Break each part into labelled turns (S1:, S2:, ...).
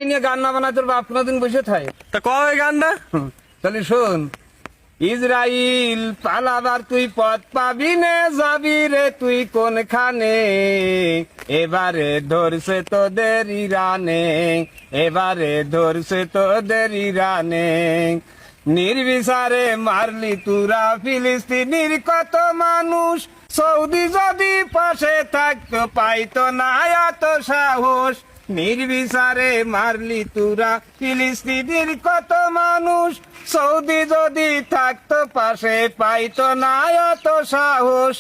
S1: নিয়ে গান না বানায় তোর বাপ কোনোদিন বসে থাকে?
S2: তা কয় গানটা?
S1: তাহলে শোন, ইসরাইল পালাবার তুই পথ পাবি নে, যাবি রে তুই কোনখানে, এবারে ধরছে তোদের ইরানে, এবারে ধরছে তোদের ইরানে। নির্বিচারে মারলি তুরা ফিলিস্তিনির কত মানুষ, সৌদি যদি পাশে থাকতো পাইতো না এত সাহস। নির্বিচারে মারলি তুরা ফিলিস্তিনির কত মানুষ, সৌদি যদি থাকতো পাশে পাইতো না এত সাহস।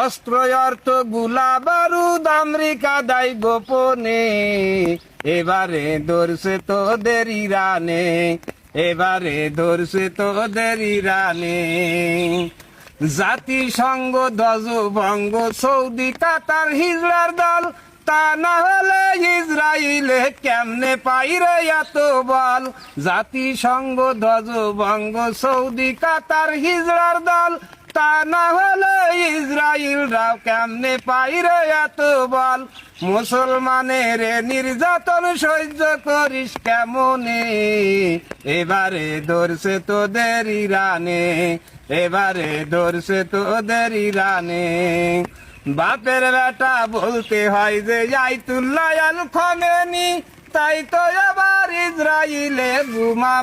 S1: অস্ত্র অর্থ গুলা বারুদ আমেরিকা দায় গোপনে, এবারে ধরছে তোদের ইরানে, এবারে ধরছে তোদের ইরানে। জাতিসংঘ ধ্বজভঙ্গ সৌদি কাতার হিজড়ার দল, তা না হলে ইসরায়েলে কেমনে পাইরে এত বল। জাতিসংঘ ধ্বজভঙ্গ সৌদি কাতার হিজড়ার দল, তা না হলে ইসরায়েলরাও কেমনে পাইরে এত বল। মুসলমানের নির্যাতন সহ্য করিস কেমনে, এবারে ধরছে তোদের ইরানে, এবারে ধরছে তোদের ইরানে। বাপের বেটা বলতে হয় যে আয়াতুল্লাহ আল খামেনি, তাই তো এবার ইসরায়েলে বোমা